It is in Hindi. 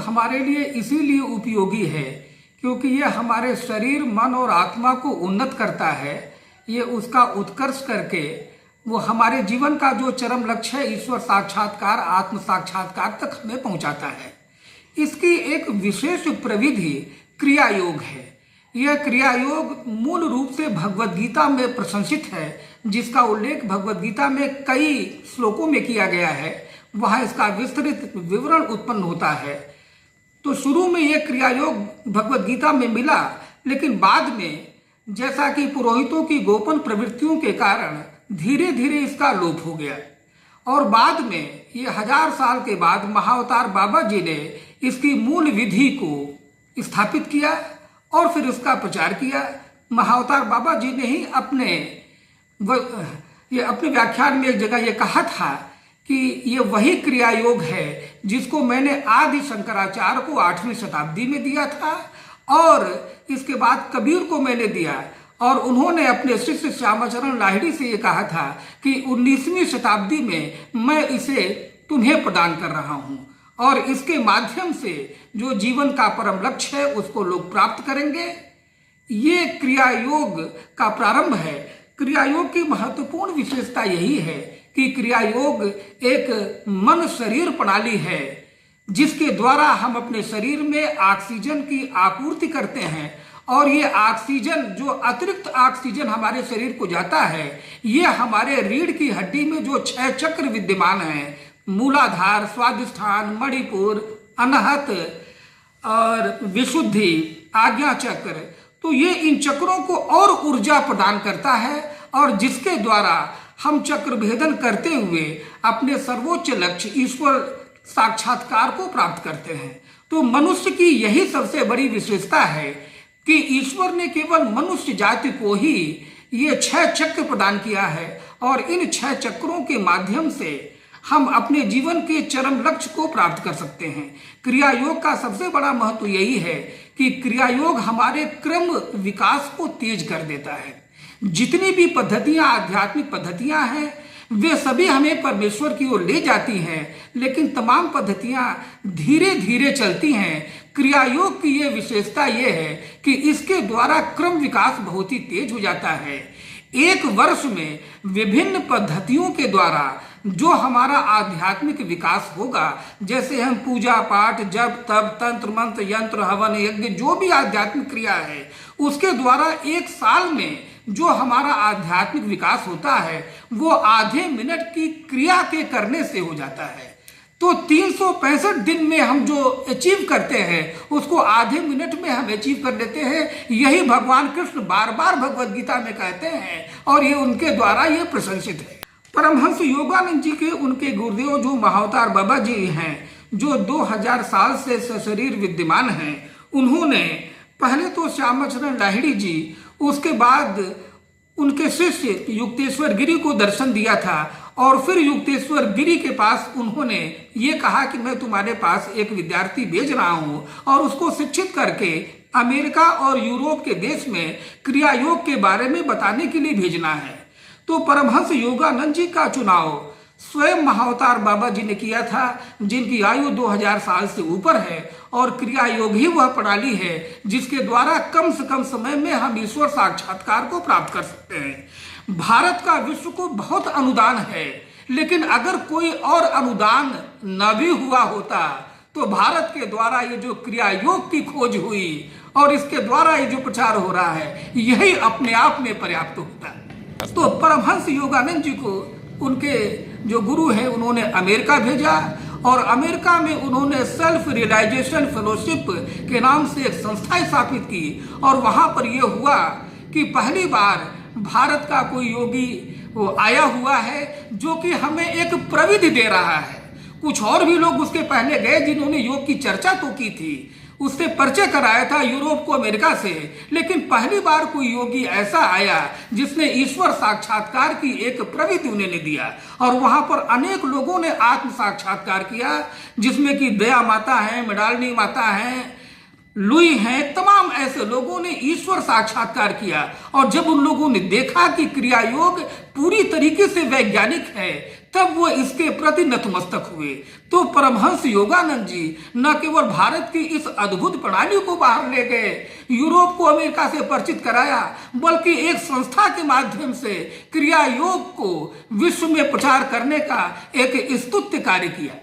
हमारे लिए इसीलिए उपयोगी है क्योंकि ये हमारे शरीर, मन और आत्मा को उन्नत करता है। ये उसका उत्कर्ष करके वो हमारे जीवन का जो चरम लक्ष्य है, ईश्वर साक्षात्कार, आत्म साक्षात्कार तक हमें पहुंचाता है। इसकी एक विशेष प्रविधि क्रिया योग है। यह क्रिया योग मूल रूप से भगवद गीता में प्रशंसित है, जिसका उल्लेख भगवद गीता में कई श्लोकों में किया गया है। वहाँ इसका विस्तृत विवरण उत्पन्न होता है। तो शुरू में यह क्रिया योग भगवद गीता में मिला, लेकिन बाद में जैसा कि पुरोहितों की गोपन प्रवृत्तियों के कारण धीरे धीरे इसका लोप हो गया और बाद में ये 1000 साल के बाद महाअवतार बाबा जी ने इसकी मूल विधि को स्थापित किया और फिर उसका प्रचार किया। महाअवतार बाबा जी ने ही अपने व्याख्यान में एक जगह ये कहा था कि ये वही क्रिया योग है जिसको मैंने आदि शंकराचार्य को 8वीं शताब्दी में दिया था और इसके बाद कबीर को मैंने दिया और उन्होंने अपने शिष्य श्यामाचरण लाहिड़ी से ये कहा था कि 19वीं शताब्दी में मैं इसे तुम्हें प्रदान कर रहा हूँ और इसके माध्यम से जो जीवन का परम लक्ष्य है उसको लोग प्राप्त करेंगे। ये क्रिया योग का प्रारंभ है। क्रिया योग की महत्वपूर्ण विशेषता यही है कि क्रिया योग एक मन शरीर प्रणाली है जिसके द्वारा हम अपने शरीर में ऑक्सीजन की आपूर्ति करते हैं और ये ऑक्सीजन, जो अतिरिक्त ऑक्सीजन हमारे शरीर को जाता है, ये हमारे रीढ़ की हड्डी में जो 6 चक्र विद्यमान हैं, मूलाधार, स्वादिष्ठान, मणिपुर, अनहत और विशुद्धि, आज्ञा चक्र, तो ये इन चक्रों को और ऊर्जा प्रदान करता है और जिसके द्वारा हम चक्र भेदन करते हुए अपने सर्वोच्च लक्ष्य ईश्वर साक्षात्कार को प्राप्त करते हैं। तो मनुष्य की यही सबसे बड़ी विशेषता है कि ईश्वर ने केवल मनुष्य जाति को ही ये 6 चक्र प्रदान किया है और इन 6 चक्रों के माध्यम से हम अपने जीवन के चरम लक्ष्य को प्राप्त कर सकते हैं। क्रिया योग का सबसे बड़ा महत्व यही है कि क्रिया योग हमारे क्रम विकास को तेज कर देता है। जितनी भी पद्धतियां, आध्यात्मिक पद्धतियां हैं, वे सभी हमें परमेश्वर की ओर ले जाती हैं, लेकिन तमाम पद्धतियां धीरे धीरे चलती हैं। क्रिया योग की ये विशेषता ये है कि इसके द्वारा क्रम विकास बहुत ही तेज हो जाता है। एक वर्ष में विभिन्न पद्धतियों के द्वारा जो हमारा आध्यात्मिक विकास होगा, जैसे हम पूजा पाठ, जप तप, तंत्र मंत्र, यंत्र, हवन, यज्ञ, जो भी आध्यात्मिक क्रिया है, उसके द्वारा एक साल में जो हमारा आध्यात्मिक विकास होता है वो आधे मिनट की क्रिया के करने से हो जाता है। तो 365 दिन में हम जो अचीव करते हैं उसको आधे मिनट में हम अचीव कर लेते हैं। यही भगवान कृष्ण बार बार भगवद गीता में कहते हैं और ये उनके द्वारा ये प्रशंसित है। परमहंस योगानंद जी के उनके गुरुदेव जो महाअवतार बाबा जी हैं, जो 2000 साल से सशरीर विद्यमान हैं, उन्होंने पहले तो श्यामाचरण लाहिड़ी जी, उसके बाद उनके शिष्य युक्तेश्वर गिरी को दर्शन दिया था और फिर युक्तेश्वर गिरी के पास उन्होंने ये कहा कि मैं तुम्हारे पास एक विद्यार्थी भेज रहा हूँ और उसको शिक्षित करके अमेरिका और यूरोप के देश में क्रिया योग के बारे में बताने के लिए भेजना है। तो परमहंस योगानंद जी का चुनाव स्वयं महाअवतार बाबा जी ने किया था, जिनकी आयु 2000 साल से ऊपर है और क्रिया योग ही वह प्रणाली है जिसके द्वारा कम से कम समय में हम ईश्वर साक्षात्कार को प्राप्त कर सकते हैं। भारत का विश्व को बहुत अनुदान है, लेकिन अगर कोई और अनुदान न भी हुआ होता तो भारत के द्वारा ये जो क्रिया योग की खोज हुई और इसके द्वारा ये जो प्रचार हो रहा है, यही अपने आप में पर्याप्त होता। तो परमहंस योगानंद जी को उनके जो गुरु हैं उन्होंने अमेरिका भेजा और अमेरिका में उन्होंने सेल्फ रियलाइजेशन फेलोशिप के नाम से एक संस्था स्थापित की और वहां पर यह हुआ कि पहली बार भारत का कोई योगी वो आया हुआ है जो कि हमें एक प्रविधि दे रहा है। कुछ और भी लोग उसके पहले गए जिन्होंने योग की चर्चा तो की थी, उससे परिचय कराया था यूरोप को अमेरिका से, लेकिन पहली बार कोई योगी ऐसा आया जिसने ईश्वर साक्षात्कार की एक प्रविधि उन्हें दिया और वहां पर अनेक लोगों ने आत्म साक्षात्कार किया, जिसमें कि दया माता है, मृणालिनी माता है, लुई हैं, तमाम ऐसे लोगों ने ईश्वर साक्षात्कार किया। और जब उन लोगों ने देखा कि क्रिया योग पूरी तरीके से वैज्ञानिक है, तब वो इसके प्रति नतमस्तक हुए। तो परमहंस योगानंद जी न केवल भारत की इस अद्भुत प्रणाली को बाहर ले गए, यूरोप को अमेरिका से परिचित कराया, बल्कि एक संस्था के माध्यम से क्रिया योग को विश्व में प्रचार करने का एक स्तुत्य कार्य किया।